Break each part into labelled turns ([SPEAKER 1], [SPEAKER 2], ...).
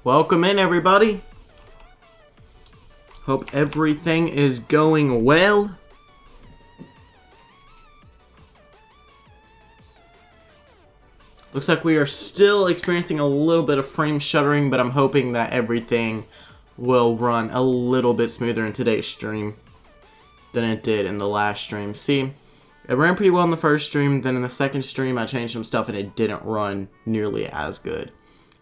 [SPEAKER 1] Welcome in, everybody. Hope everything is going well. Looks like we are still experiencing a little bit of frame shuddering, but I'm hoping that everything will run a little bit smoother in today's stream than it did in the last stream. See, it ran pretty well in the first stream, then in the second stream I changed some stuff and it didn't run nearly as good.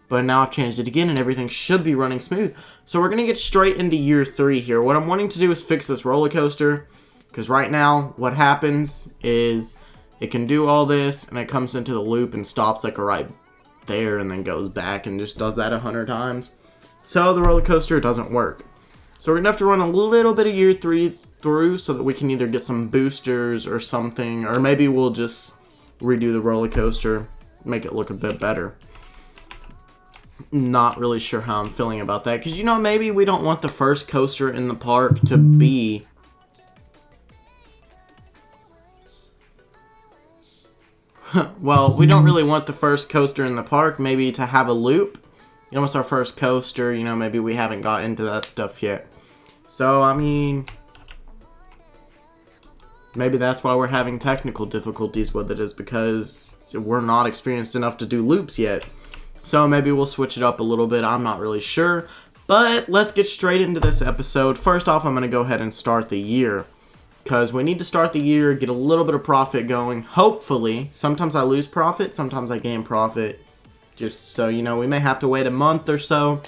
[SPEAKER 1] But now I've changed it again and everything should be running smooth. So we're going to get straight into year 3 here. What I'm wanting to do is fix this roller coaster, because right now what happens is it can do all this and it comes into the loop and stops like right there and then goes back and just does that 100 times. So the roller coaster doesn't work. So we're going to have to run a little bit of year 3 through so that we can either get some boosters or something, or maybe we'll just redo the roller coaster, make it look a bit better. Not really sure how I'm feeling about that, because, you know, maybe we don't want the first coaster in the park to be well, we don't really want the first coaster in the park maybe to have a loop. You know, it's our first coaster, you know, maybe we haven't got into that stuff yet. So, I mean, maybe that's why we're having technical difficulties with it, is because we're not experienced enough to do loops yet. So maybe we'll switch it up a little bit. I'm not really sure. But let's get straight into this episode. First off, I'm going to go ahead and start the year, because we need to start the year, get a little bit of profit going. Hopefully, sometimes I lose profit, sometimes I gain profit. Just so you know, we may have to wait a month or so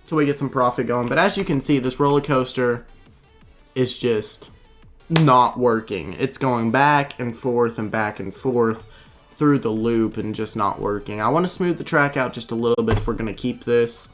[SPEAKER 1] till we get some profit going. But as you can see, this roller coaster is just not working. It's going back and forth through the loop and just not working. I want to smooth the track out just a little bit if we're going to keep this.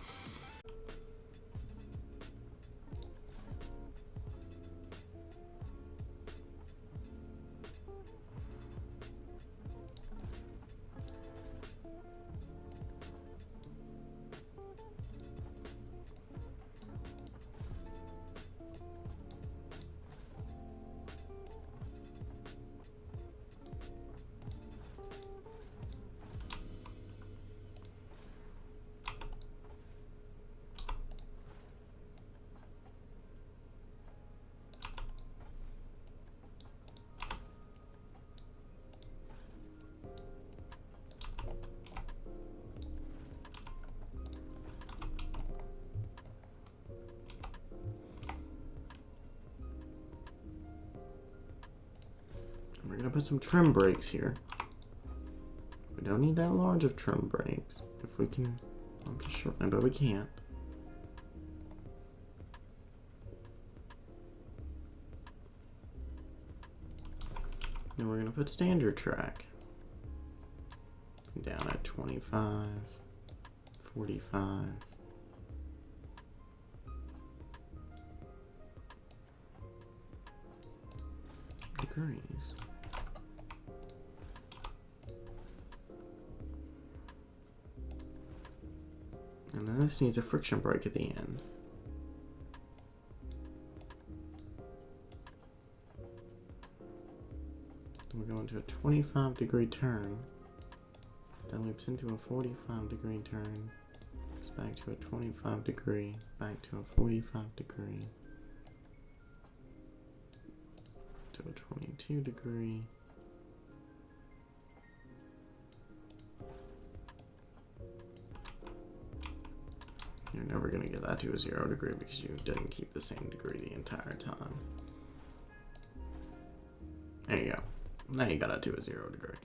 [SPEAKER 1] We're going to put some trim brakes here. We don't need that large of trim brakes. If we can, I'm just shorten it, but we can't. Then we're going to put standard track down at 25, 45. Degrees. And then this needs a friction brake at the end. Then we're going to a 25-degree turn. That loops into a 45-degree turn. Goes back to a 25-degree. Back to a 45-degree. To a 22-degree. You're never going to get that to a 0 degree because you didn't keep the same degree the entire time. There you go. Now you got it to a 0 degree.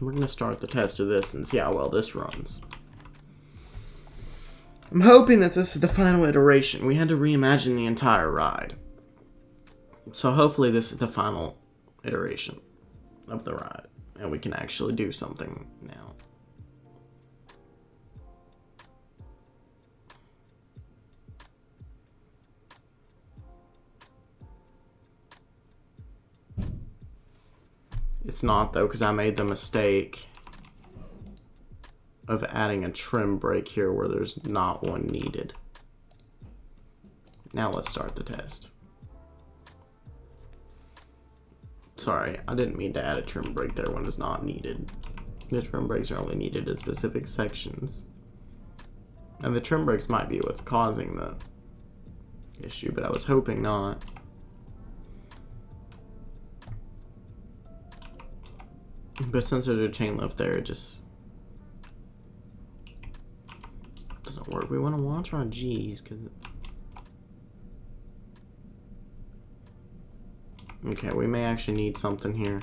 [SPEAKER 1] We're going to start the test of this and see how well this runs. I'm hoping that this is the final iteration. We had to reimagine the entire ride. So hopefully this is the final iteration of the ride. And we can actually do something now. It's not, though, because I made the mistake of adding a trim brake here where there's not one needed. Now let's start the test. Sorry, I didn't mean to add a trim brake there when it's not needed. The trim brakes are only needed in specific sections. And the trim brakes might be what's causing the issue, but I was hoping not. But since there's a chain lift there, it just doesn't work. We want to watch our G's, because... Okay, we may actually need something here.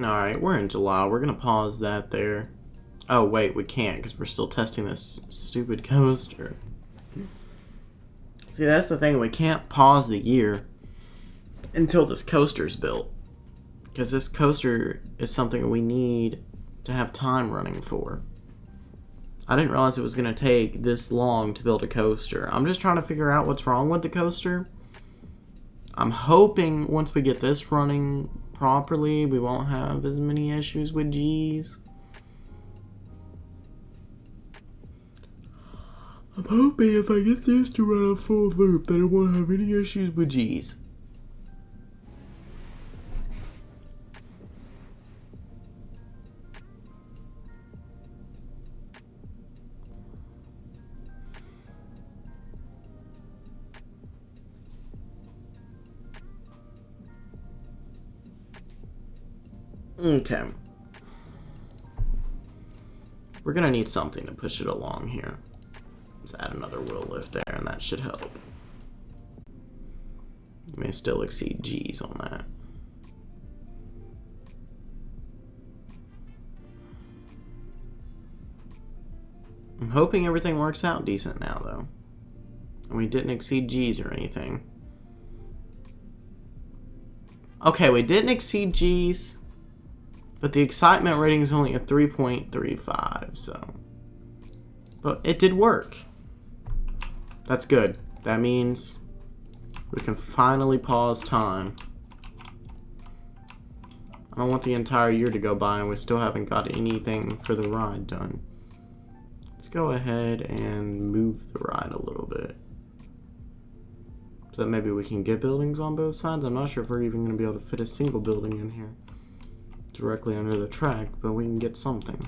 [SPEAKER 1] Alright, we're in July. We're gonna pause that there. Oh, wait, we can't because we're still testing this stupid coaster. See, that's the thing. We can't pause the year until this coaster's built. Because this coaster is something we need to have time running for. I didn't realize it was going to take this long to build a coaster. I'm just trying to figure out what's wrong with the coaster. I'm hoping once we get this running properly, we won't have as many issues with G's. I'm hoping if I get this to run a full loop that I won't have any issues with G's. Okay. We're gonna need something to push it along here. Let's add another wheel lift there, and that should help. You may still exceed G's on that. I'm hoping everything works out decent now, though. And we didn't exceed G's or anything. Okay, we didn't exceed G's. But the excitement rating is only a 3.35, so... But it did work. That's good. That means we can finally pause time. I don't want the entire year to go by and we still haven't got anything for the ride done. Let's go ahead and move the ride a little bit. So that maybe we can get buildings on both sides. I'm not sure if we're even going to be able to fit a single building in here directly under the track, but we can get something.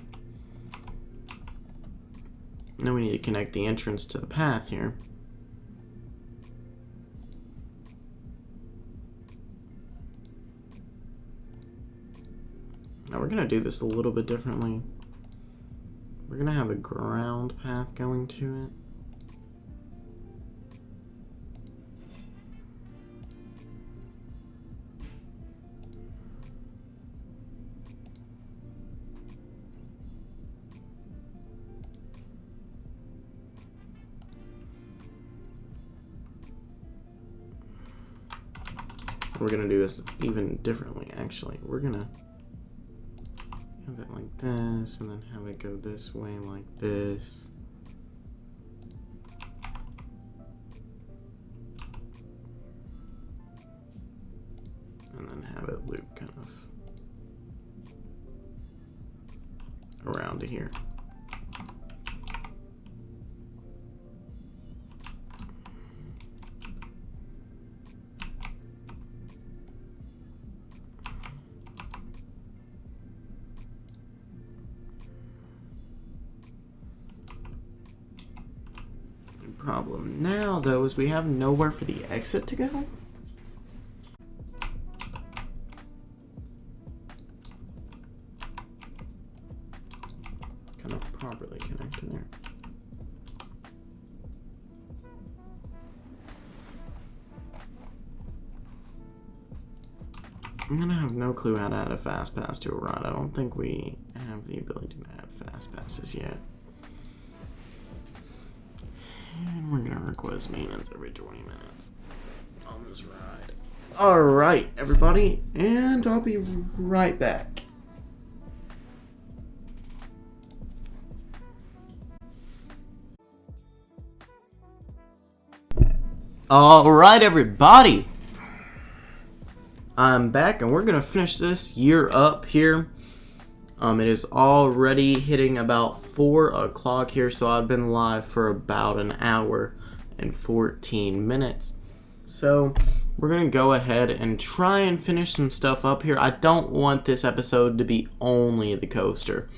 [SPEAKER 1] Now we need to connect the entrance to the path here. Now we're gonna do this a little bit differently. We're gonna have a ground path going to it. We're gonna do this even differently, actually. We're gonna have it like this, and then have it go this way like this. And then have it loop kind of around to here. The problem now, though, is we have nowhere for the exit to go. Kind of properly connected there. I'm gonna have no clue how to add a fast pass to a ride. I don't think we have the ability to add fast passes yet. And we're gonna request maintenance every 20 minutes on this ride. Alright, everybody, and I'll be right back. Alright, everybody, I'm back, and we're gonna finish this year up here. It is already hitting about 4 o'clock here, so I've been live for about an hour and 14 minutes. So we're gonna go ahead and try and finish some stuff up here. I don't want this episode to be only the coaster,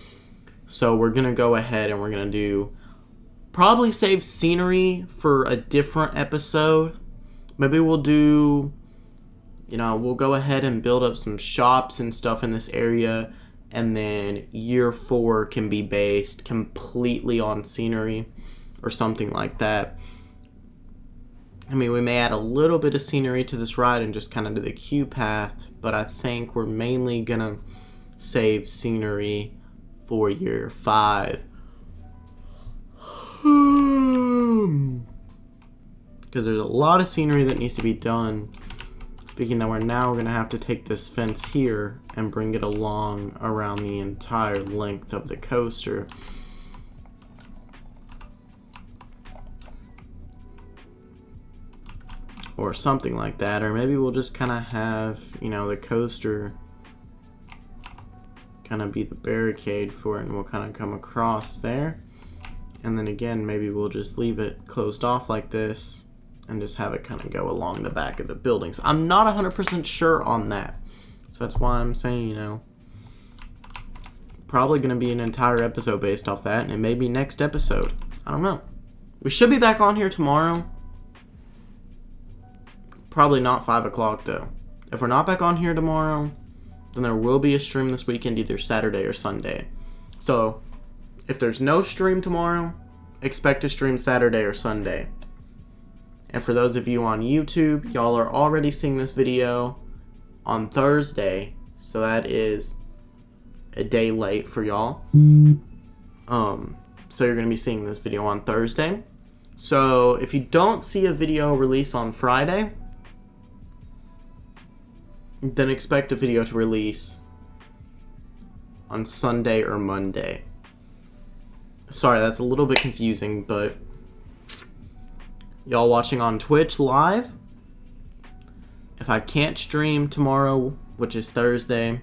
[SPEAKER 1] so we're gonna go ahead and we're gonna do probably save scenery for a different episode. Maybe we'll do, you know, we'll go ahead and build up some shops and stuff in this area, and then year 4 can be based completely on scenery or something like that. I mean, we may add a little bit of scenery to this ride and just kind of do the queue path, but I think we're mainly gonna save scenery for year 5. Because there's a lot of scenery that needs to be done. Speaking that, we're now going to have to take this fence here and bring it along around the entire length of the coaster. Or something like that. Or maybe we'll just kind of have, you know, the coaster kind of be the barricade for it, and we'll kind of come across there. And then again, maybe we'll just leave it closed off like this and just have it kind of go along the back of the buildings. I'm not 100% sure on that. So that's why I'm saying, you know, probably going to be an entire episode based off that, and it may be next episode. I don't know. We should be back on here tomorrow. Probably not 5 o'clock, though. If we're not back on here tomorrow, then there will be a stream this weekend, either Saturday or Sunday. So if there's no stream tomorrow, expect to stream Saturday or Sunday. And for those of you on YouTube, y'all are already seeing this video on Thursday, so that is a day late for y'all. So you're going to be seeing this video on Thursday. So if you don't see a video release on Friday, then expect a video to release on Sunday or Monday. Sorry, that's a little bit confusing, but y'all watching on Twitch live, if I can't stream tomorrow, which is Thursday,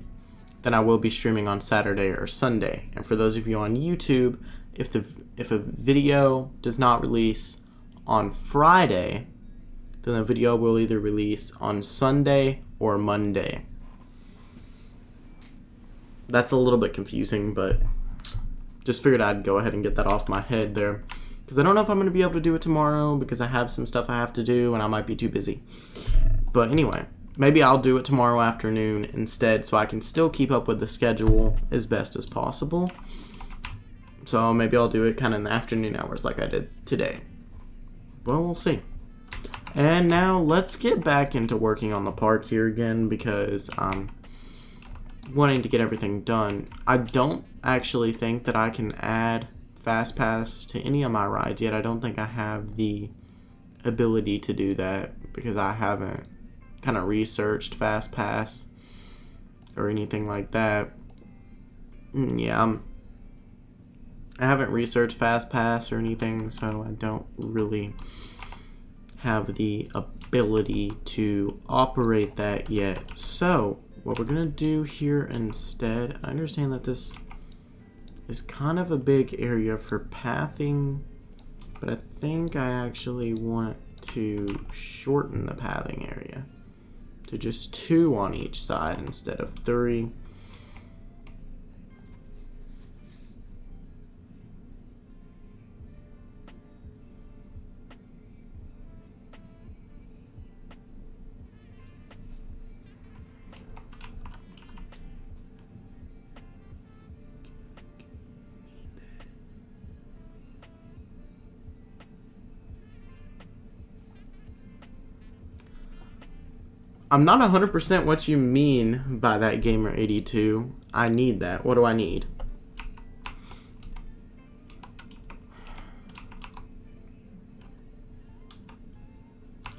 [SPEAKER 1] then I will be streaming on Saturday or Sunday. And for those of you on YouTube, if a video does not release on Friday, then the video will either release on Sunday or Monday. That's a little bit confusing, but just figured I'd go ahead and get that off my head there. Because I don't know if I'm going to be able to do it tomorrow, because I have some stuff I have to do and I might be too busy. But anyway, maybe I'll do it tomorrow afternoon instead, so I can still keep up with the schedule as best as possible. So maybe I'll do it kind of in the afternoon hours like I did today. Well, we'll see. And now let's get back into working on the park here again, because I'm wanting to get everything done. I don't actually think that I can add Fast Pass to any of my rides yet. I don't think I have the ability to do that, because I haven't kind of researched Fast Pass or anything like that. Yeah, I haven't researched Fast Pass or anything, so I don't really have the ability to operate that yet. So what we're gonna do here instead, I understand that this is kind of a big area for pathing, but I think I actually want to shorten the pathing area to just 2 on each side instead of 3. I'm not 100% what you mean by that, Gamer82. I need that. What do I need?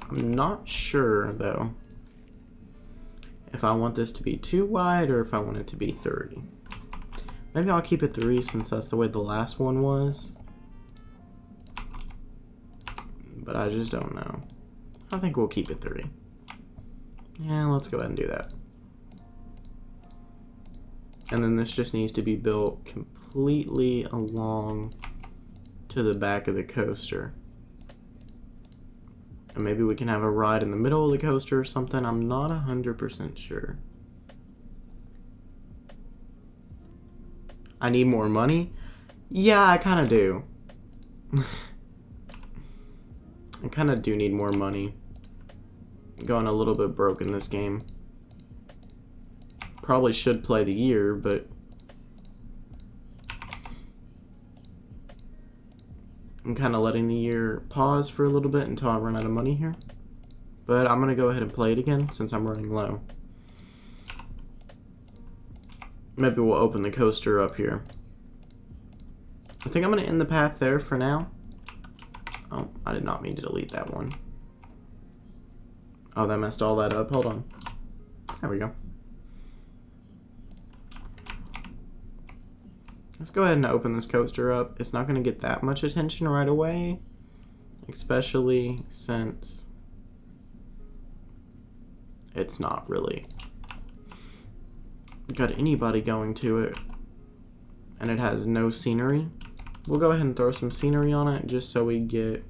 [SPEAKER 1] I'm not sure, though, if I want this to be too wide or if I want it to be 30. Maybe I'll keep it 3 since that's the way the last one was. But I just don't know. I think we'll keep it 3. Yeah, let's go ahead and do that. And then this just needs to be built completely along to the back of the coaster. And maybe we can have a ride in the middle of the coaster or something. I'm not 100% sure. I need more money? Yeah, I kind of do. I kind of do need more money. Going a little bit broke in this game. Probably should play the year, but I'm kind of letting the year pause for a little bit until I run out of money here. But I'm going to go ahead and play it again since I'm running low. Maybe we'll open the coaster up here. I think I'm going to end the path there for now. Oh, I did not mean to delete that one. Oh, that messed all that up. Hold on. There we go. Let's go ahead and open this coaster up. It's not going to get that much attention right away, especially since it's not really got anybody going to it, and it has no scenery. We'll go ahead and throw some scenery on it just so we get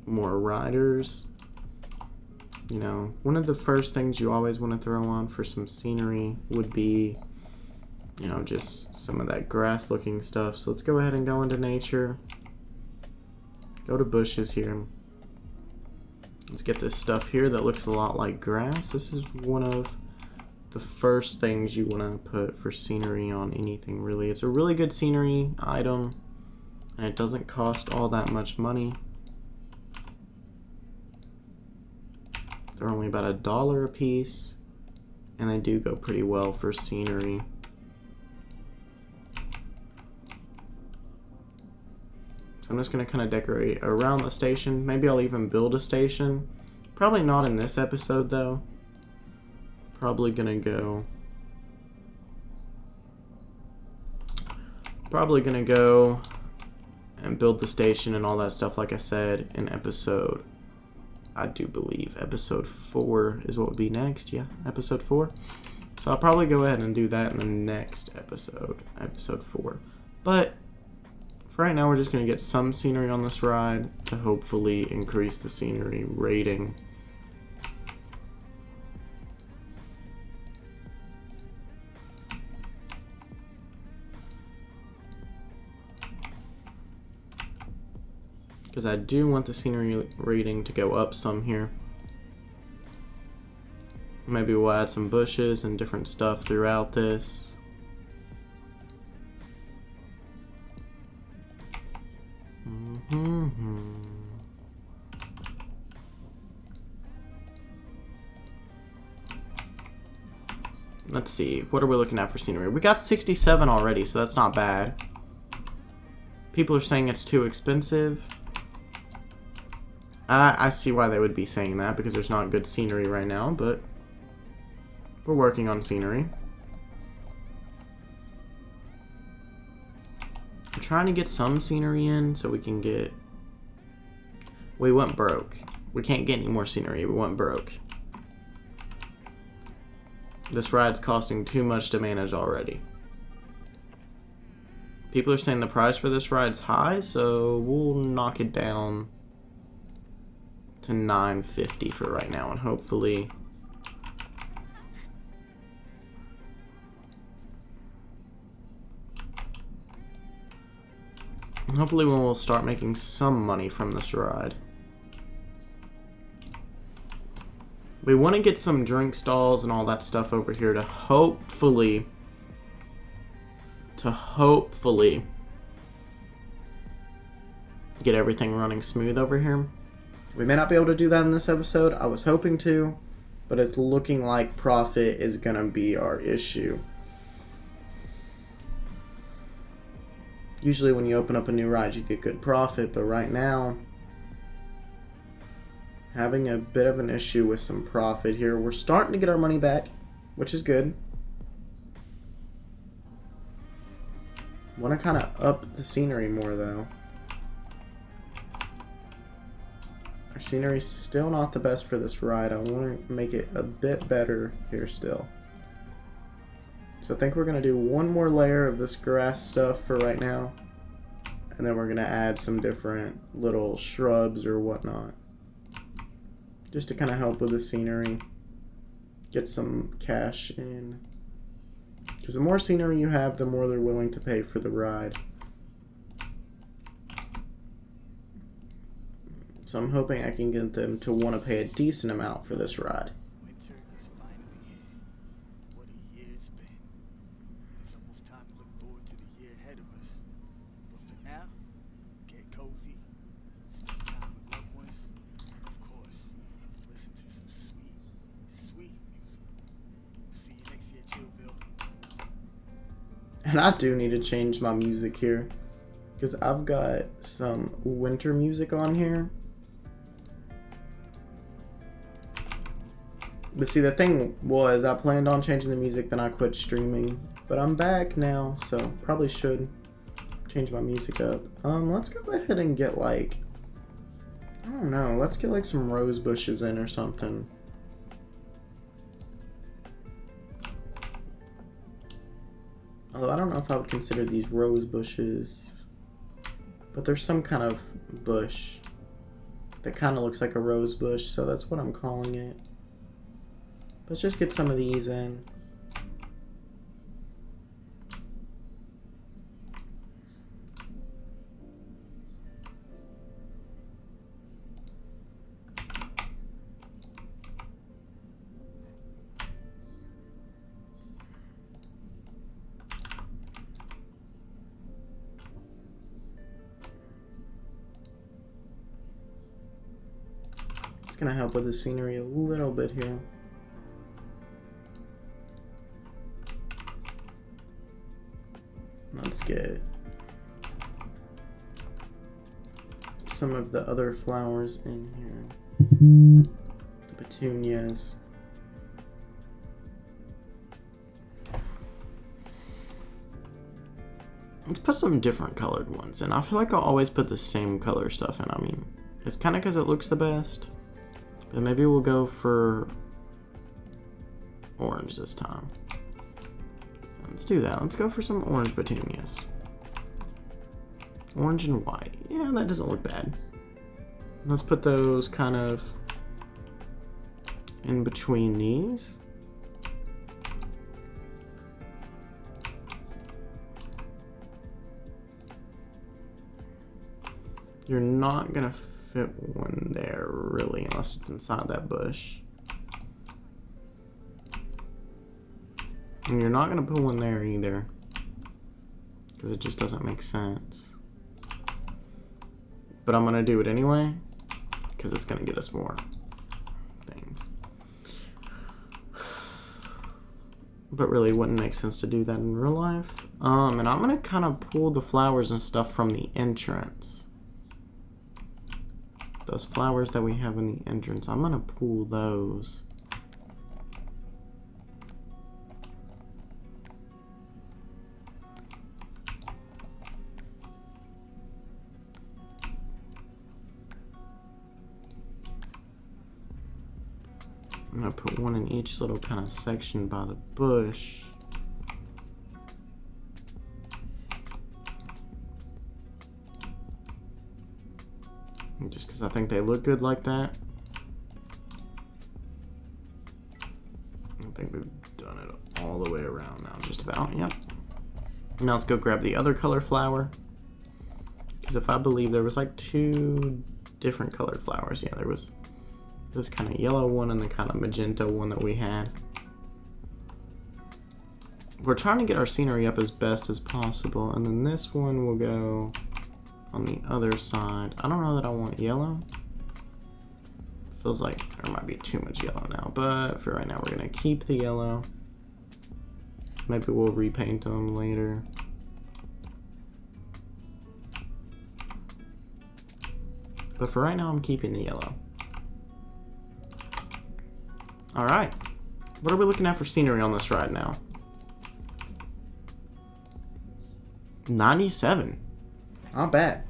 [SPEAKER 1] more riders. You know, one of the first things you always want to throw on for some scenery would be, you know, just some of that grass looking stuff. So let's go ahead and go into nature. Go to bushes here. Let's get this stuff here that looks a lot like grass. This is one of the first things you want to put for scenery on anything, really. It's a really good scenery item, and it doesn't cost all that much money. They're only about $1 a piece, and they do go pretty well for scenery. So I'm just going to kind of decorate around the station. Maybe I'll even build a station. Probably not in this episode, though. Probably going to go and build the station and all that stuff, like I said, in episode, I do believe episode 4 is what would be next. Yeah, episode 4. So I'll probably go ahead and do that in the next episode, episode 4. But for right now, we're just going to get some scenery on this ride to hopefully increase the scenery rating. Because I do want the scenery rating to go up some here. Maybe we'll add some bushes and different stuff throughout this. Let's see, what are we looking at for scenery? We got 67 already, so that's not bad. People are saying it's too expensive. I see why they would be saying that, because there's not good scenery right now, but we're working on scenery. I'm trying to get some scenery in so we can get... We went broke. We can't get any more scenery. We went broke. This ride's costing too much to manage already. People are saying the price for this ride's high, so we'll knock it down to $9.50 for right now, and hopefully we'll start making some money from this ride. We want to get some drink stalls and all that stuff over here to hopefully get everything running smooth over here. We may not be able to do that in this episode. I was hoping to, but it's looking like profit is gonna be our issue. Usually when you open up a new ride, you get good profit, but right now, having a bit of an issue with some profit here. We're starting to get our money back, which is good. Want to kind of up the scenery more, though. Our scenery's still not the best for this ride. I want to make it a bit better here still. So I think we're going to do one more layer of this grass stuff for right now. And then we're going to add some different little shrubs or whatnot. Just to kind of help with the scenery. Get some cash in. Because the more scenery you have, the more they're willing to pay for the ride. So I'm hoping I can get them to want to pay a decent amount for this ride.
[SPEAKER 2] Winter is finally here. What a year it's been. It's almost time to look forward to the year ahead of us. But for now, get cozy, spend time with loved ones, and of course, listen to some sweet, sweet music. We'll see you next year, Chillville.
[SPEAKER 1] And I do need to change my music here, because I've got some winter music on here. But see, the thing was, I planned on changing the music, then I quit streaming. But I'm back now, so probably should change my music up. Let's go ahead and get like, I don't know, let's get like some rose bushes in or something. Although I don't know if I would consider these rose bushes. But there's some kind of bush that kind of looks like a rose bush, so that's what I'm calling it. Let's just get some of these in. It's gonna help with the scenery a little bit here. Let's get some of the other flowers in here. The petunias. Let's put some different colored ones in. I feel like I'll always put the same color stuff in. I mean, it's kind of because it looks the best. But maybe we'll go for orange this time. Let's do that. Let's go for some orange petunias. Orange and white. Yeah, that doesn't look bad. Let's put those kind of in between these. You're not gonna fit one there really unless it's inside that bush. And you're not going to put one there either, because it just doesn't make sense. But I'm going to do it anyway, because it's going to get us more things. But really, it wouldn't make sense to do that in real life. And I'm going to kind of pull the flowers and stuff from the entrance. those flowers that we have in the entrance, I'm gonna pull those. I'm gonna put one in each little kind of section by the bush. Just because I think they look good like that. I think we've done it all the way around now, just about, yep. Now let's go grab the other color flower. Because if I believe there was like 2 different colored flowers. Yeah, there was this kind of yellow one and the kind of magenta one that we had. We're trying to get our scenery up as best as possible, and then this one will go on the other side. I don't know that I want yellow. Feels like there might be too much yellow now, but for right now we're gonna keep the yellow. Maybe we'll repaint them later. But for right now I'm keeping the yellow. Alright. What are we looking at for scenery on this ride now? 97. Not bad.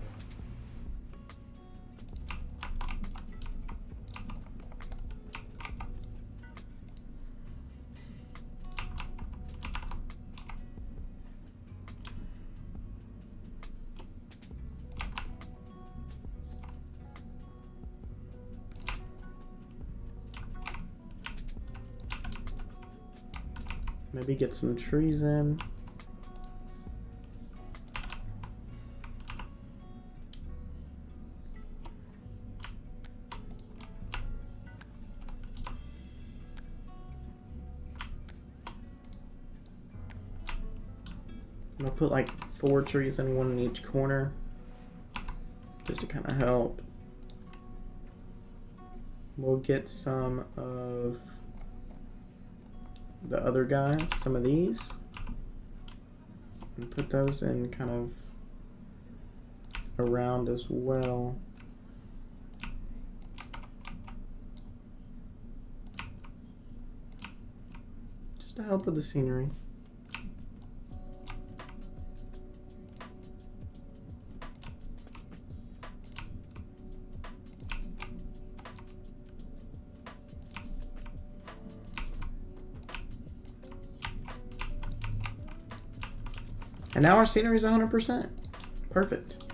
[SPEAKER 1] Maybe get some trees in. I'll put like 4 trees in, one in each corner, just to kind of help. We'll get some of the other guys, some of these, and put those in kind of around as well. Just to help with the scenery. And now our scenery is 100%. Perfect.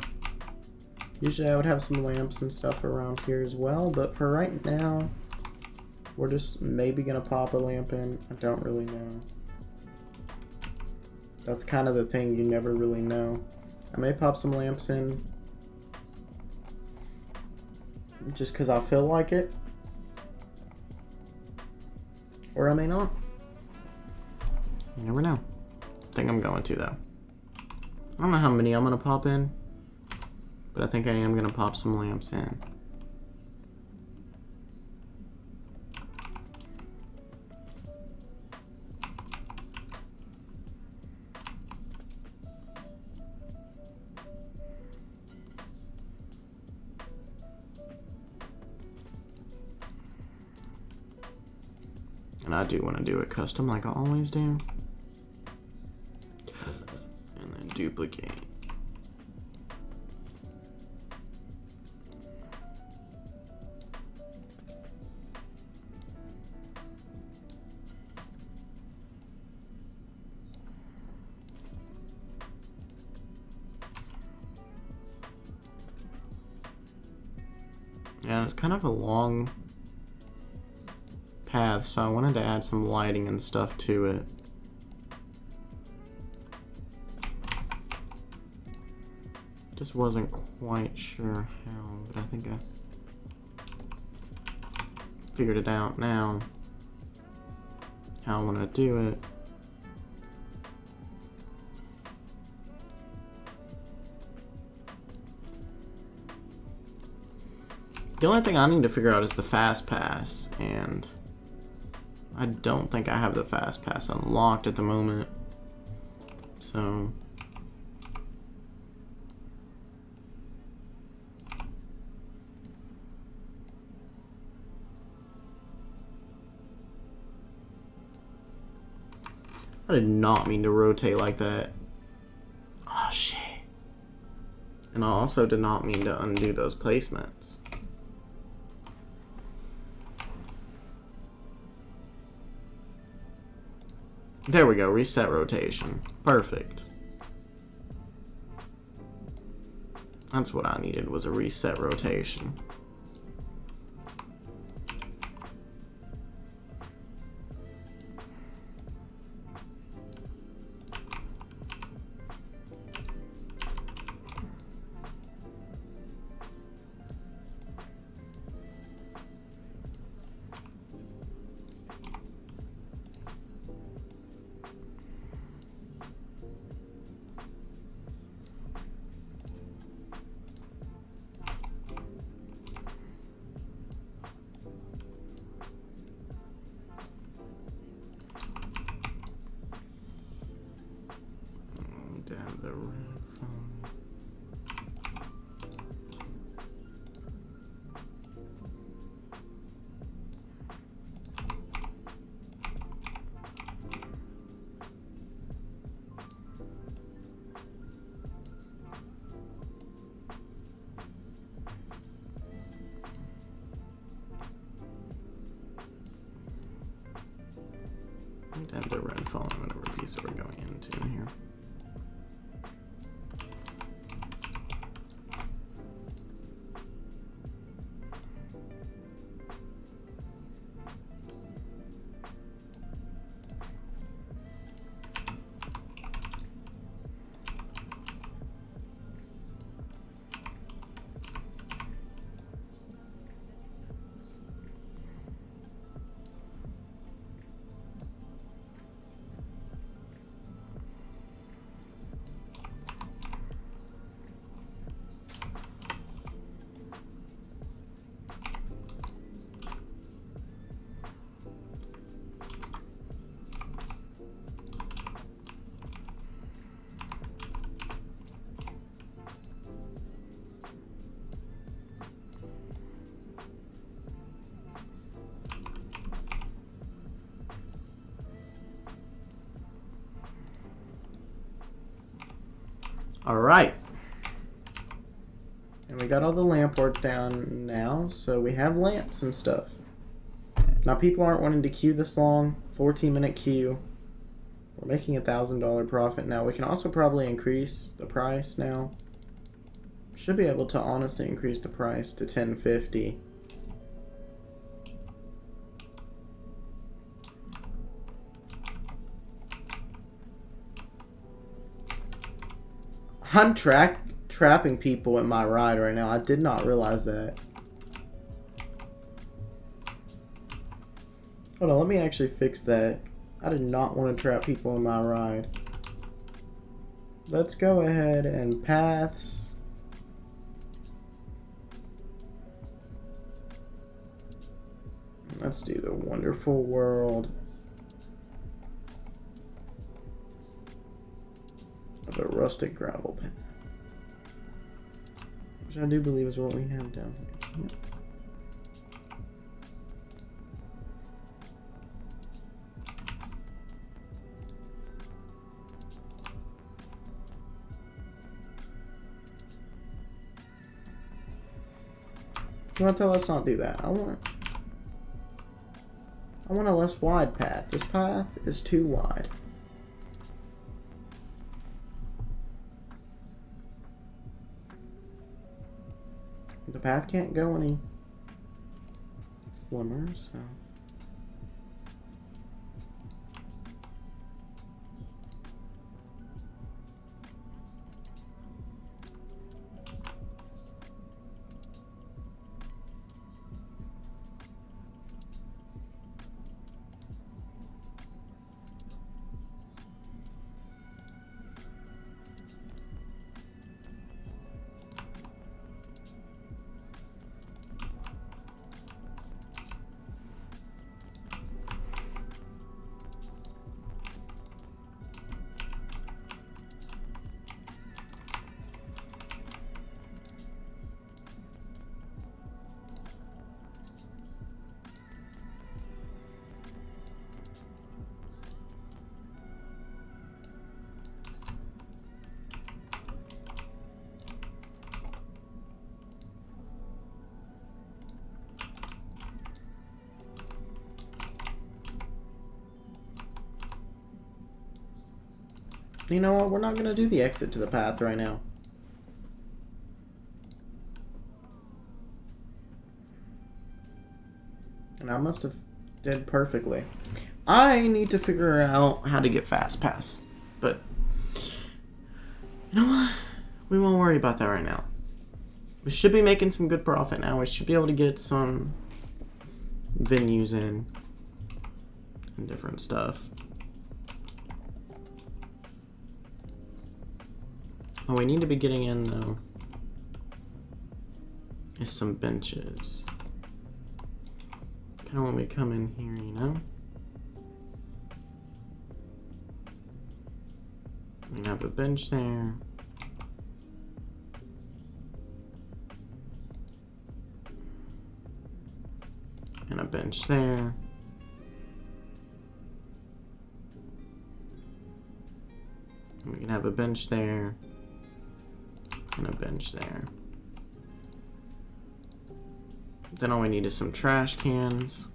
[SPEAKER 1] Usually I would have some lamps and stuff around here as well, but for right now, we're just maybe gonna pop a lamp in. I don't really know. That's kind of the thing, you never really know. I may pop some lamps in just because I feel like it. Or I may not. You never know. I think I'm going to though. I don't know how many I'm going to pop in, but I think I am going to pop some lamps in. And I do want to do it custom like I always do. And then duplicate. Yeah, it's kind of a long path, so I wanted to add some lighting and stuff to it. Just wasn't quite sure how, but I think I figured it out now, how I want to do it. The only thing I need to figure out is the fast pass, and I don't think I have the fast pass unlocked at the moment, so I did not mean to rotate like that. Oh, shit. And I also did not mean to undo those placements. There we go, reset rotation. Perfect. That's what I needed, was a reset rotation. Down the red phone. Down the red phone, whatever these are going into in here. Alright. And we got all the lamp work down now, so we have lamps and stuff. Now people aren't wanting to queue this long. 14-minute queue. We're making $1,000 profit now. We can also probably increase the price now. Should be able to honestly increase the price to $10.50. I'm trapping people in my ride right now. I did not realize that. Hold on, let me actually fix that. I did not want to trap people in my ride. Let's go ahead and paths. Let's do the wonderful world of a rustic gravel path, which I do believe is what we have down here. Yep. You want to let's not do that. I want a less wide path. This path is too wide. The path can't go any slimmer, so. You know what? We're not gonna do the exit to the path right now. And I must have did perfectly. I need to figure out how to get fast pass. But you know what? We won't worry about that right now. We should be making some good profit now. We should be able to get some venues in and different stuff. What we need to be getting in though is some benches. Kind of when we come in here, you know? We have a bench there. And a bench there. And we can have a bench there. And a bench there. Then all we need is some trash cans.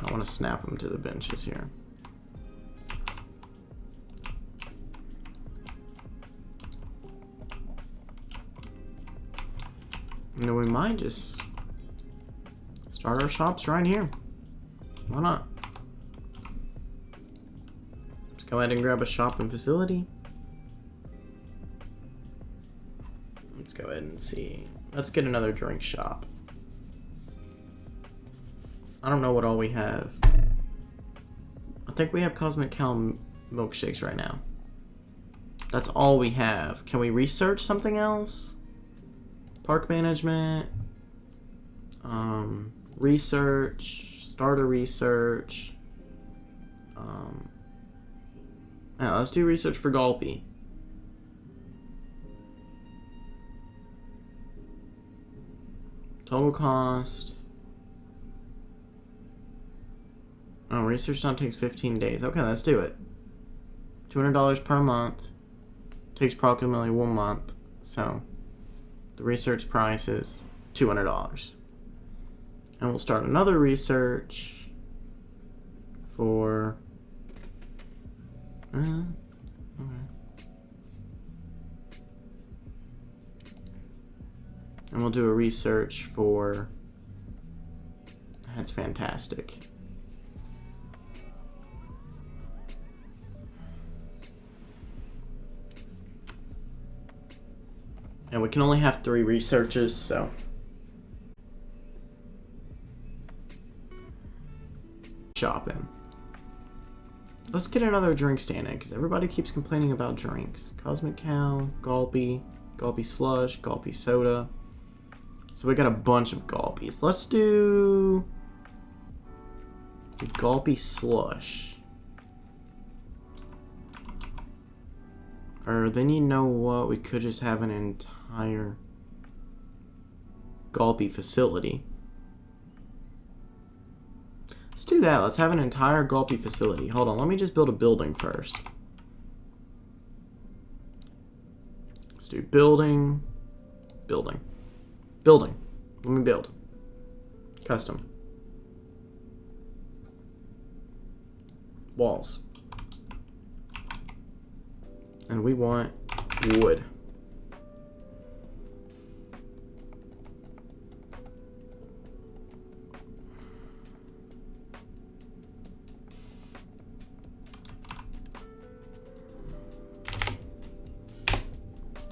[SPEAKER 1] I want to snap them to the benches here. And then we might just start our shops right here. Why not? Let's go ahead and grab a shop and facility. Let's go ahead and see. Let's get another drink shop. I don't know what all we have. I think we have Cosmic Cow milkshakes right now. That's all we have. Can we research something else? Park management. Research. Starter research. Yeah, let's do research for Gulpy. Total cost. Oh, research time takes 15 days. Okay, let's do it. $200 per month. Takes approximately 1 month. So, the research price is $200. And we'll start another research for... okay. And we'll do a research for... That's fantastic. And we can only have 3 researches, so... Shopping. Let's get another drink stand in, because everybody keeps complaining about drinks. Cosmic Cow, Gulpy, Gulpy Slush, Gulpy Soda. So we got a bunch of Gulpies. Let's do Gulpy Slush. Or then you know what? We could just have an entire Gulpy facility. Let's do that. Let's have an entire Gulpy facility. Hold on. Let me just build a building first. Let's do building. Building. Building. Let me build. Custom. Walls. And we want wood.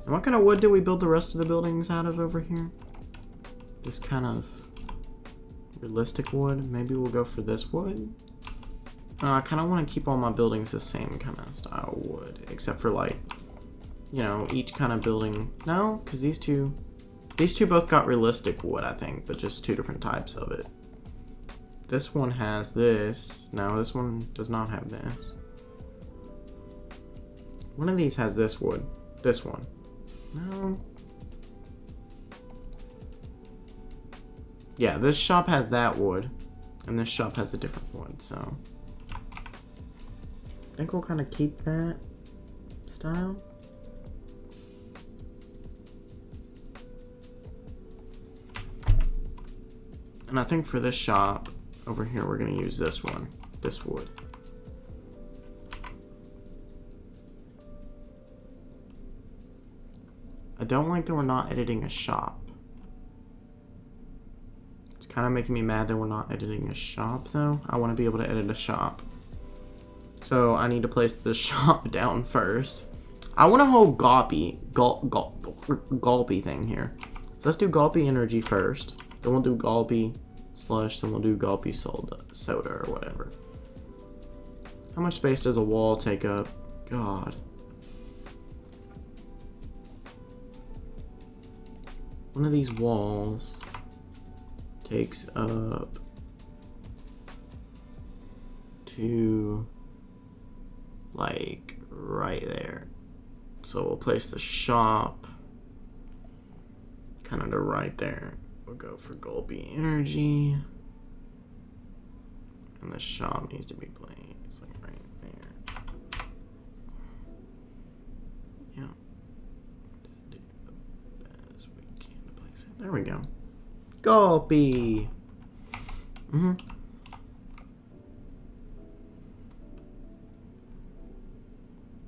[SPEAKER 1] And what kind of wood do we build the rest of the buildings out of over here? This kind of realistic wood. Maybe we'll go for this wood. I kind of want to keep all my buildings the same kind of style wood, except for like, you know, each kind of building. No, because these two both got realistic wood, I think, but just 2 different types of it. This one has this. No, this one does not have this. One of these has this wood. This one. No. Yeah, this shop has that wood, and this shop has a different wood, so... I think we'll kind of keep that style. And I think for this shop over here, we're going to use this one, this wood. I don't like that we're not editing a shop. It's kind of making me mad that we're not editing a shop, though. I want to be able to edit a shop. So I need to place the shop down first. I want a whole gulpy thing here. So let's do gulpy energy first. Then we'll do gulpy slush. Then we'll do gulpy soda or whatever. How much space does a wall take up? God. One of these walls takes up to like right there. So we'll place the shop kind of to right there. We'll go for gulpy energy. And the shop needs to be placed like right there. Yeah. Do the best we can to place it. There we go. Gulpy.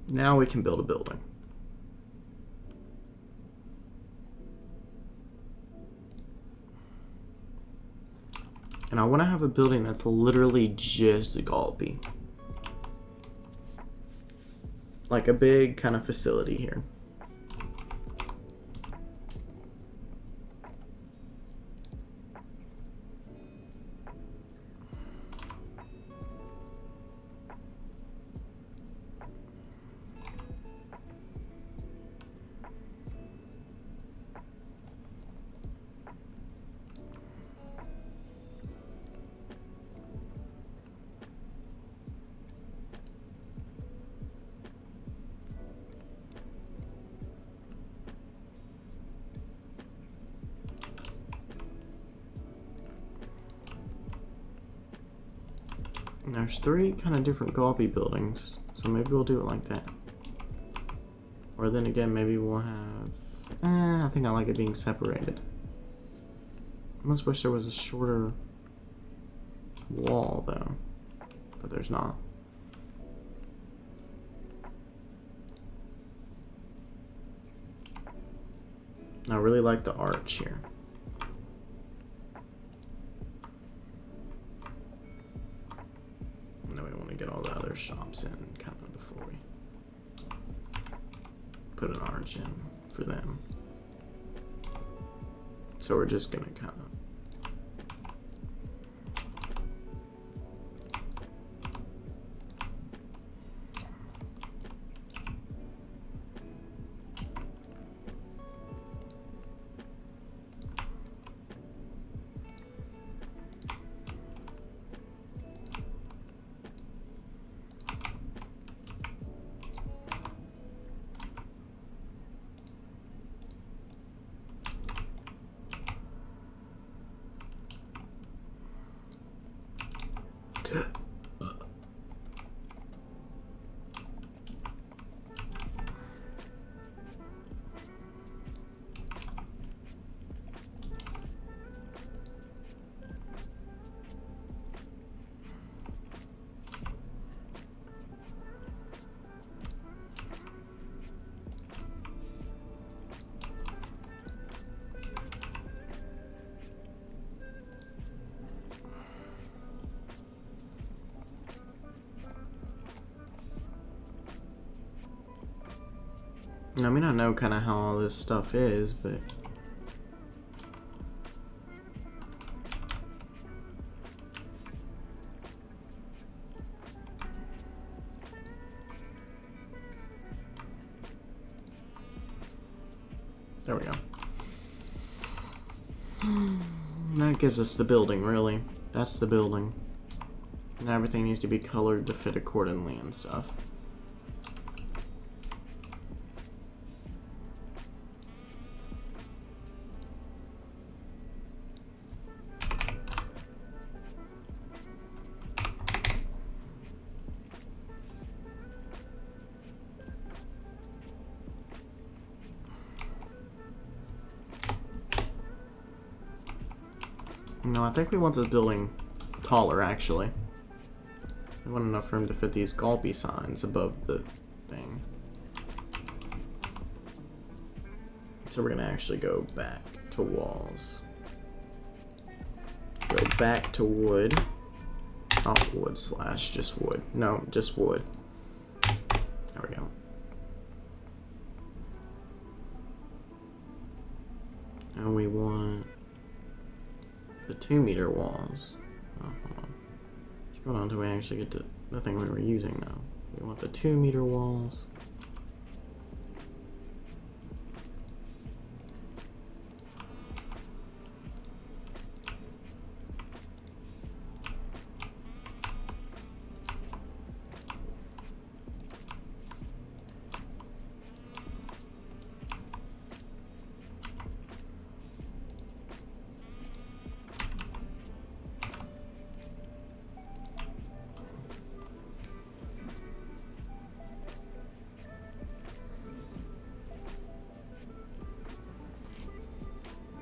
[SPEAKER 1] Now we can build a building. And I want to have a building that's literally just gulpy. Like a big kind of facility here. And there's 3 kind of different gulpy buildings, so maybe we'll do it like that. Or then again, maybe we'll have... I think I like it being separated. I almost wish there was a shorter wall, though. But there's not. I really like the arch here. And then we want to get all the other shops in kind of before we put an arch in for them. So we're just gonna kind of I mean, I know kind of how all this stuff is, but... There we go. That gives us the building, really. That's the building. And everything needs to be colored to fit accordingly and stuff. No, I think we want this building taller, actually. We want enough room to fit these gulpy signs above the thing. So we're gonna actually go back to walls. Go back to wood. Not wood slash, just wood. No, just wood. There we go. And we want the 2-meter walls. Oh, hold on. What's going on until we actually get to the thing we were using now? We want the 2-meter walls.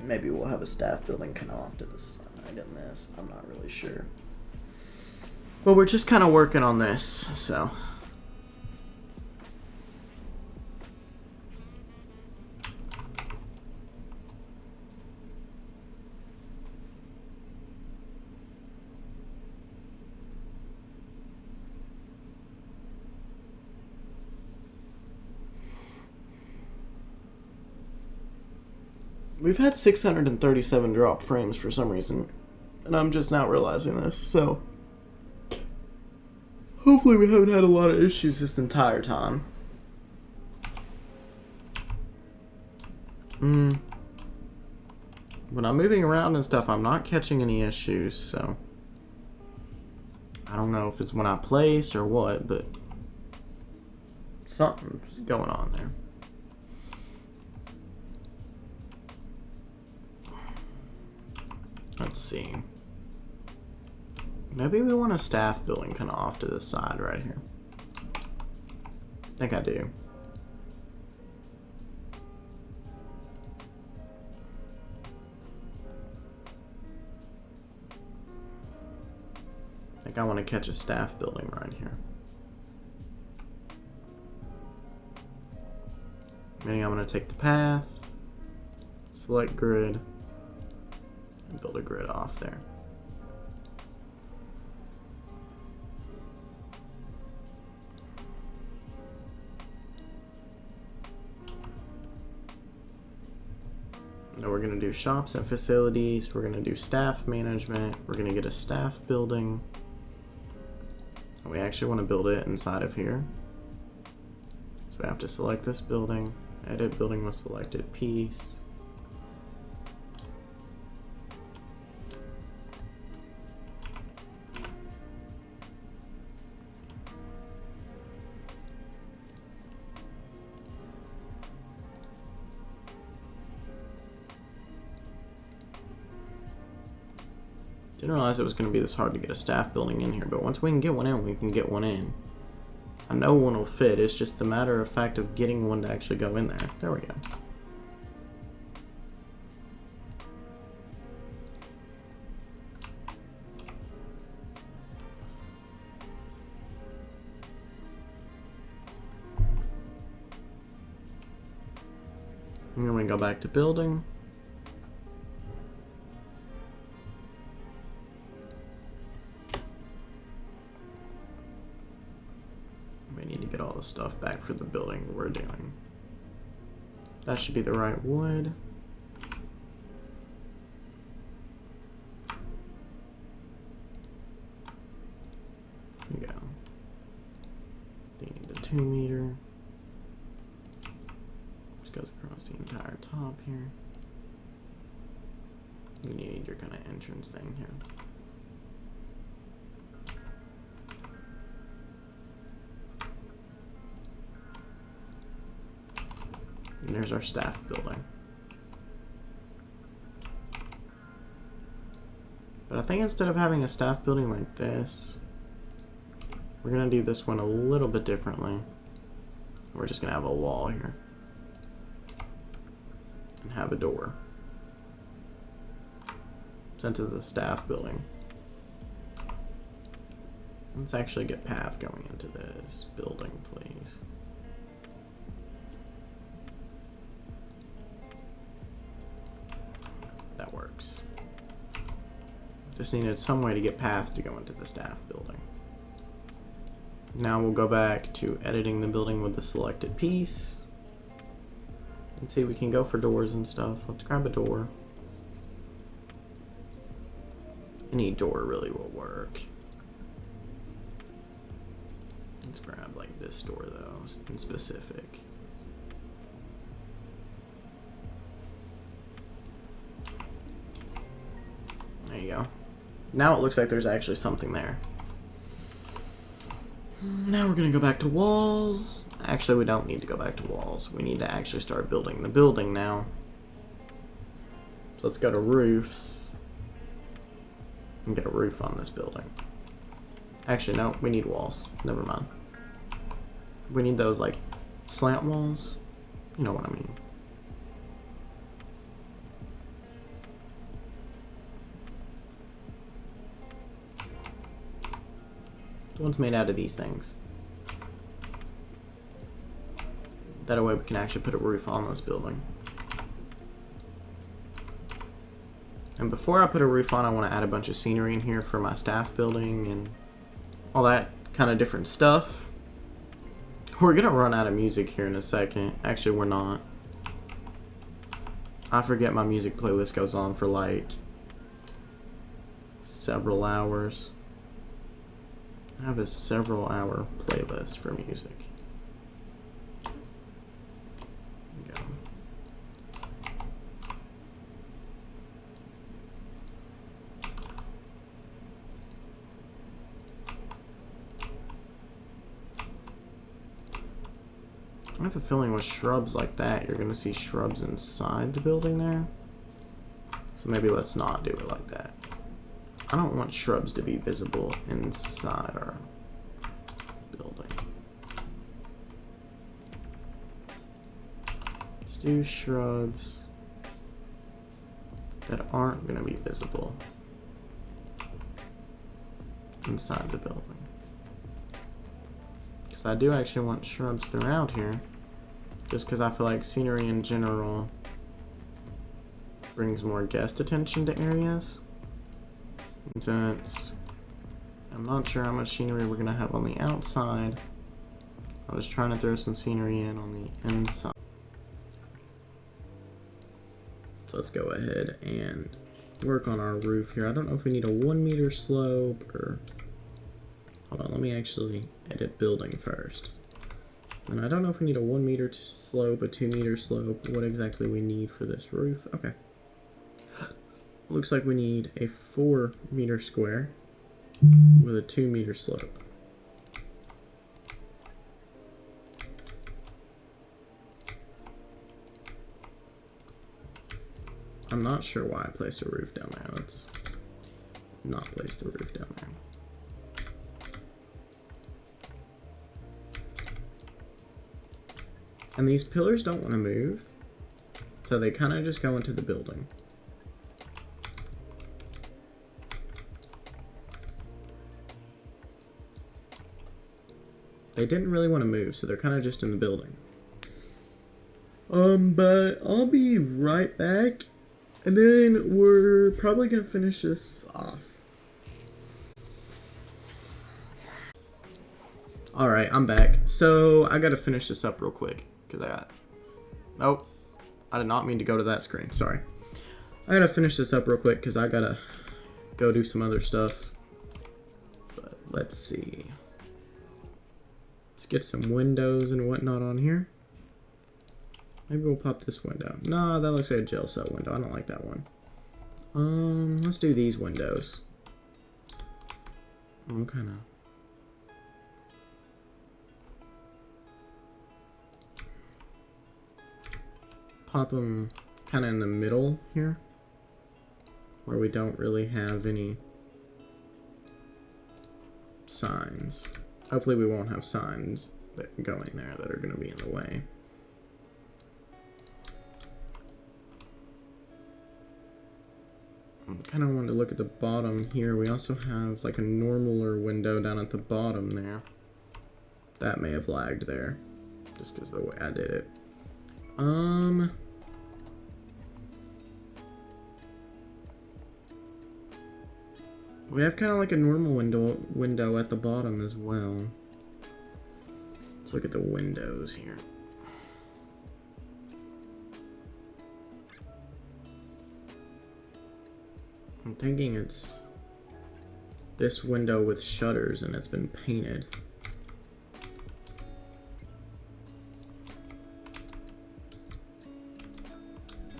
[SPEAKER 1] Maybe we'll have a staff building kind of off to the side in this. I'm not really sure. But we're just kind of working on this, so. We've had 637 dropped frames for some reason, and I'm just now realizing this, so hopefully we haven't had a lot of issues this entire time. When I'm moving around and stuff, I'm not catching any issues, so I don't know if it's when I place or what, but something's going on there. Let's see. Maybe we want a staff building kind of off to the side right here. I think I do. I think I want to catch a staff building right here. Meaning I'm going to take the path, select grid, and build a grid off there. Now we're going to do shops and facilities. We're going to do staff management. We're going to get a staff building. We actually want to build it inside of here. So we have to select this building. Edit building with selected piece. Didn't realize it was going to be this hard to get a staff building in here, but once we can get one in, we can get one in. I know one will fit, it's just the matter of fact of getting one to actually go in there. There we go. And then we go back to building. We need to get all the stuff back for the building we're doing. That should be the right wood. There we go. They need the 2 meter. Just goes across the entire top here. You need your kind of entrance thing here. And there's our staff building. But I think instead of having a staff building like this, we're gonna do this one a little bit differently. We're just gonna have a wall here. And have a door. Since it's a staff building. Let's actually get path going into this building, please. Just needed some way to get path to go into the staff building. Now we'll go back to editing the building with the selected piece. And see, we can go for doors and stuff. Let's grab a door. Any door really will work. Let's grab like this door though, in specific. There you go. Now it looks like there's actually something there. Now we're gonna go back to walls. Actually, we don't need to go back to walls. We need to actually start building the building now. So let's go to roofs and get a roof on this building. Actually, no, we need walls. Never mind. We need those like slant walls. You know what I mean. The one's made out of these things. That way we can actually put a roof on this building. And before I put a roof on, I want to add a bunch of scenery in here for my staff building and all that kind of different stuff. We're gonna run out of music here in a second. Actually, we're not. I forget my music playlist goes on for like several hours. I have a several hour playlist for music. There we go. I have a feeling with shrubs like that, you're gonna see shrubs inside the building there. So maybe let's not do it like that. I don't want shrubs to be visible inside our building. Let's do shrubs that aren't going to be visible inside the building. Because I do actually want shrubs throughout here. Just because I feel like scenery in general brings more guest attention to areas. Since I'm not sure how much scenery we're gonna have on the outside, I was trying to throw some scenery in on the inside. So let's go ahead and work on our roof here. I don't know if we need a 1 meter slope or... Hold on, let me actually edit building first. And I don't know if we need a 1 meter slope, a 2 meter slope, what exactly we need for this roof. Okay. Looks like we need a 4 meter square with a 2 meter slope. I'm not sure why I placed a roof down there. Let's not place the roof down there. And these pillars don't want to move, so they kind of just go into the building. They didn't really want to move, so they're kind of just in the building. But I'll be right back, and then we're probably gonna finish this off. Alright, I'm back. So, I gotta finish this up real quick, because I got... Oh, I did not mean to go to that screen, sorry. I gotta finish this up real quick, because I gotta go do some other stuff. But, let's see. Let's get some windows and whatnot on here. Maybe we'll pop this window. No, that looks like a jail cell window. I don't like that one. Let's do these windows. I'm kind of... Pop them kind of in the middle here, where we don't really have any signs. Hopefully we won't have signs that go in there that are going to be in the way. I kind of wanted to look at the bottom here. We also have like a normaler window down at the bottom there. That may have lagged there, just because of the way I did it. We have kind of like a normal window at the bottom as well. Let's look at the windows here. I'm thinking it's this window with shutters and it's been painted.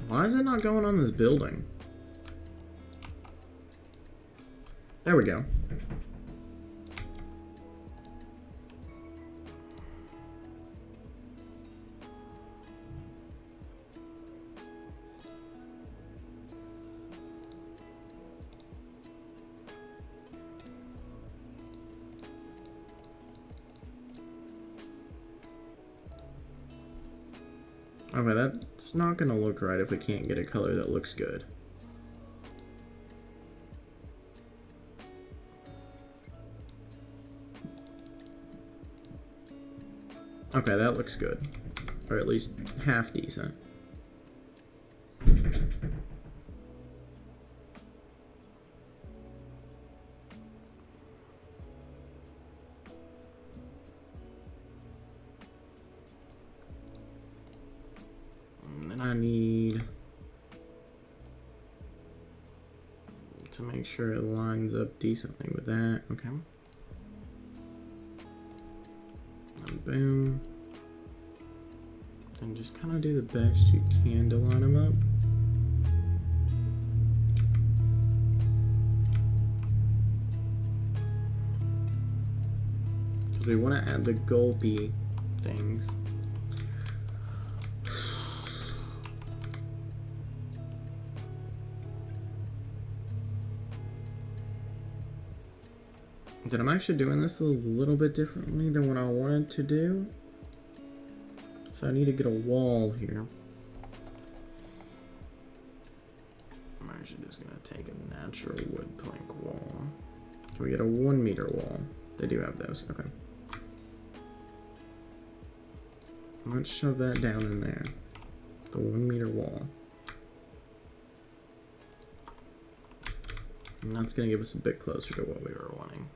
[SPEAKER 1] Why is it not going on this building? There we go. Okay, that's not gonna look right if we can't get a color that looks good. Okay, that looks good. Or at least half decent. And then I need to make sure it lines up decently with that. Okay. And boom. And just kind of do the best you can to line them up. Because we want to add the gulpy things. Then I'm actually doing this a little bit differently than what I wanted to do. So I need to get a wall here. I'm actually just gonna take a natural wood plank wall. Can we get a 1 meter wall? They do have those, okay. Let's shove that down in there. The 1 meter wall. And that's gonna give us a bit closer to what we were wanting.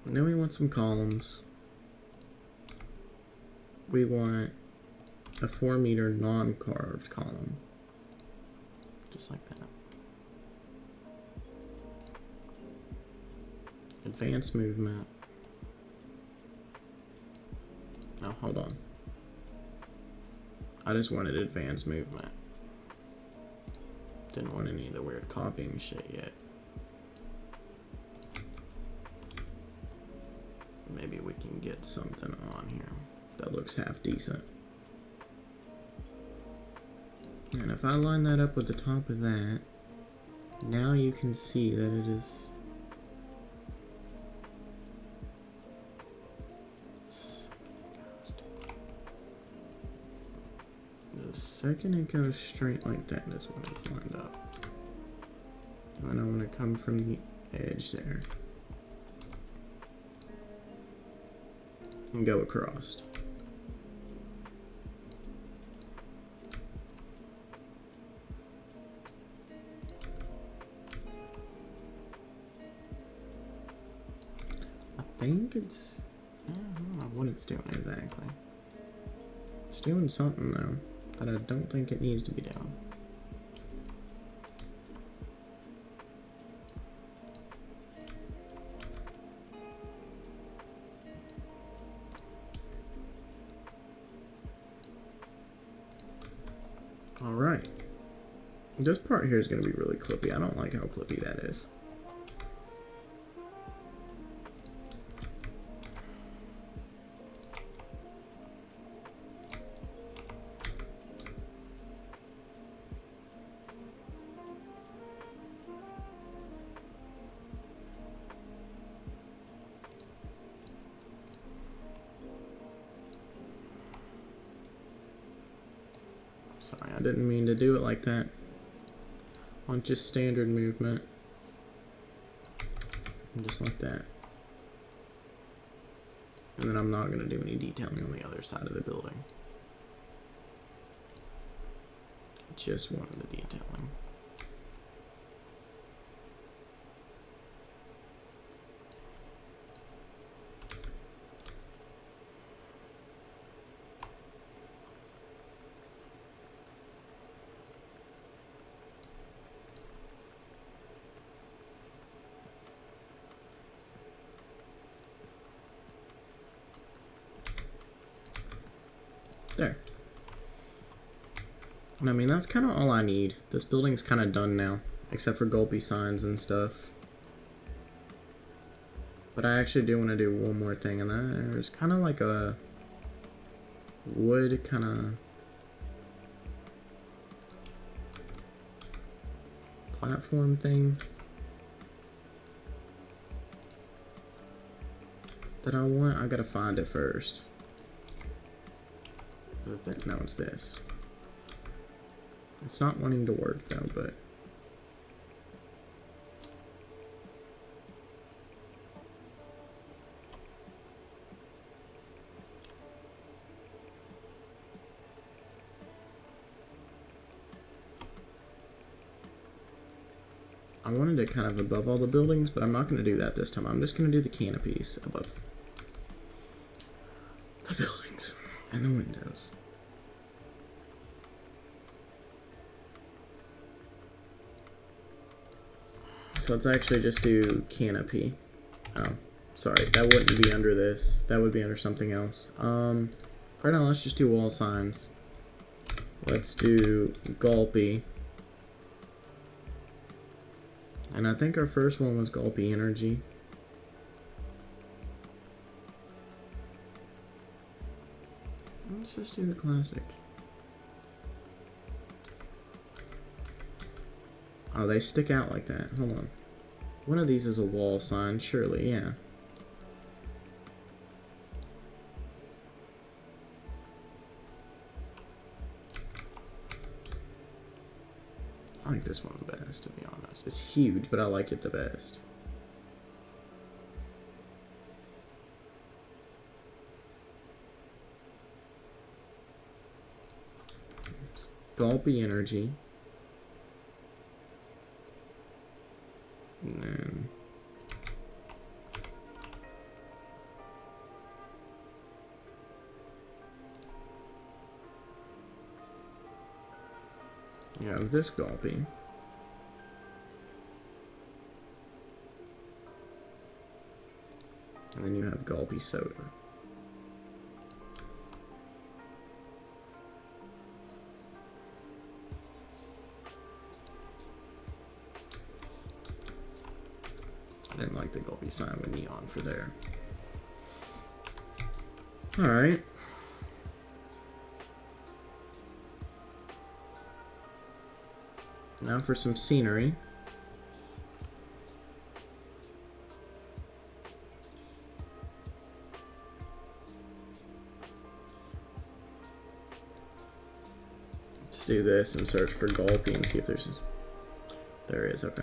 [SPEAKER 1] And then we want some columns. We want a 4 meter non-carved column. Just like that. Advanced movement. Oh, hold on. I just wanted advanced movement. Didn't want any of the weird copying shit yet. Maybe we can get something on here that looks half decent. And if I line that up with the top of that, now you can see that it is the second it goes straight like that is when it's lined up. And I want to come from the edge there and go across. I think it's, I don't know what it's doing exactly. It's doing something though that I don't think it needs to be doing. Alright. This part here is going to be really clippy. I don't like how clippy that is. Sorry, I didn't mean to do it like that. On just standard movement. And just like that. And then I'm not going to do any detailing on the other side of the building. Just one of the detailing. There. And I mean, that's kind of all I need. This building's kind of done now, except for gulpy signs and stuff. But I actually do want to do one more thing, and there's kind of like a wood kind of platform thing that I want. I gotta find it first. Is it that? No, it's this. It's not wanting to work though, but I wanted it kind of above all the buildings, but I'm not going to do that this time. I'm just going to do the canopies above the buildings and the windows. So let's actually just do canopy. Oh, sorry, that wouldn't be under this. That would be under something else. Right now, let's just do wall signs. Let's do gulpy. And I think our first one was gulpy energy. Let's just do the classic. Oh, they stick out like that. Hold on. One of these is a wall sign, surely, yeah. I like this one the best, to be honest. It's huge, but I like it the best. Gulpy energy. And then you have this gulpy. And then you have gulpy soda. I didn't like the gulpy sign with neon for there. Alright. Now for some scenery. Let's do this and search for gulpy and see if there's... There is, okay.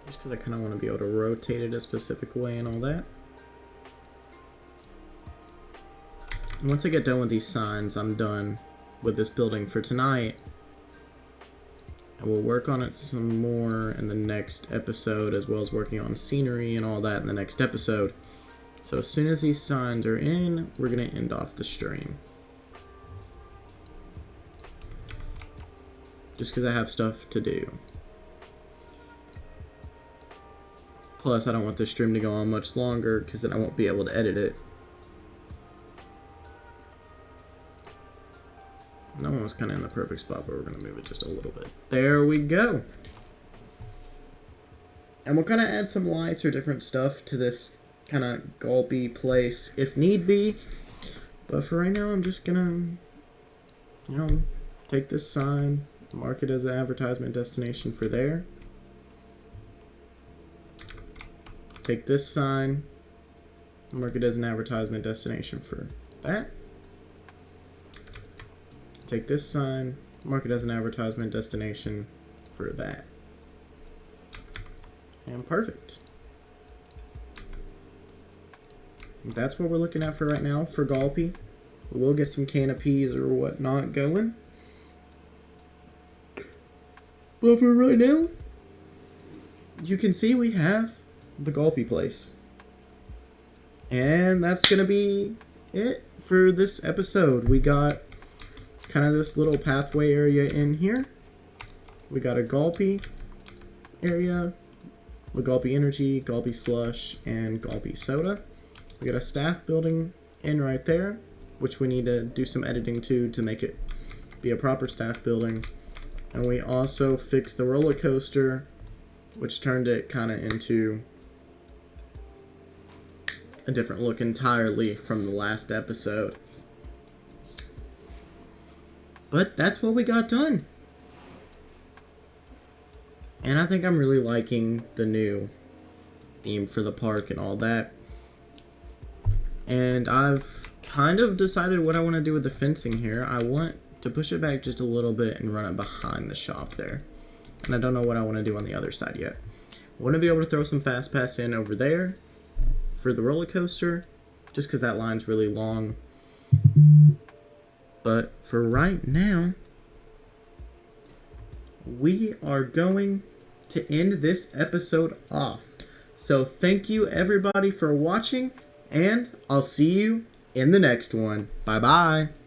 [SPEAKER 1] Just because I kind of want to be able to rotate it a specific way and all that. And once I get done with these signs, I'm done with this building for tonight. And we'll work on it some more in the next episode, as well as working on scenery and all that in the next episode. So as soon as these signs are in, we're going to end off the stream. Just because I have stuff to do. Plus, I don't want this stream to go on much longer, because then I won't be able to edit it. That one was kind of in the perfect spot, but we're going to move it just a little bit. There we go. And we'll kind of add some lights or different stuff to this kind of gulpy place, if need be. But for right now, I'm just gonna, you know, take this sign, mark it as an advertisement destination for there. Take this sign, mark it as an advertisement destination for that. Take this sign, mark it as an advertisement destination for that. And perfect. That's what we're looking at for right now for Gulpy. We'll get some canopies or whatnot going. But for right now, you can see we have the Gulpy place. And that's going to be it for this episode. We got kind of this little pathway area in here. We got a Gulpy area with Gulpy Energy, Gulpy Slush, and Gulpy Soda. We got a staff building in right there, which we need to do some editing to make it be a proper staff building. And we also fixed the roller coaster, which turned it kind of into a different look entirely from the last episode. But that's what we got done. And I think I'm really liking the new theme for the park and all that. And I've kind of decided what I want to do with the fencing here. I want to push it back just a little bit and run it behind the shop there. And I don't know what I want to do on the other side yet. I want to be able to throw some fast pass in over there for the roller coaster, just because that line's really long. But for right now, we are going to end this episode off. So thank you everybody for watching, and I'll see you in the next one. Bye bye.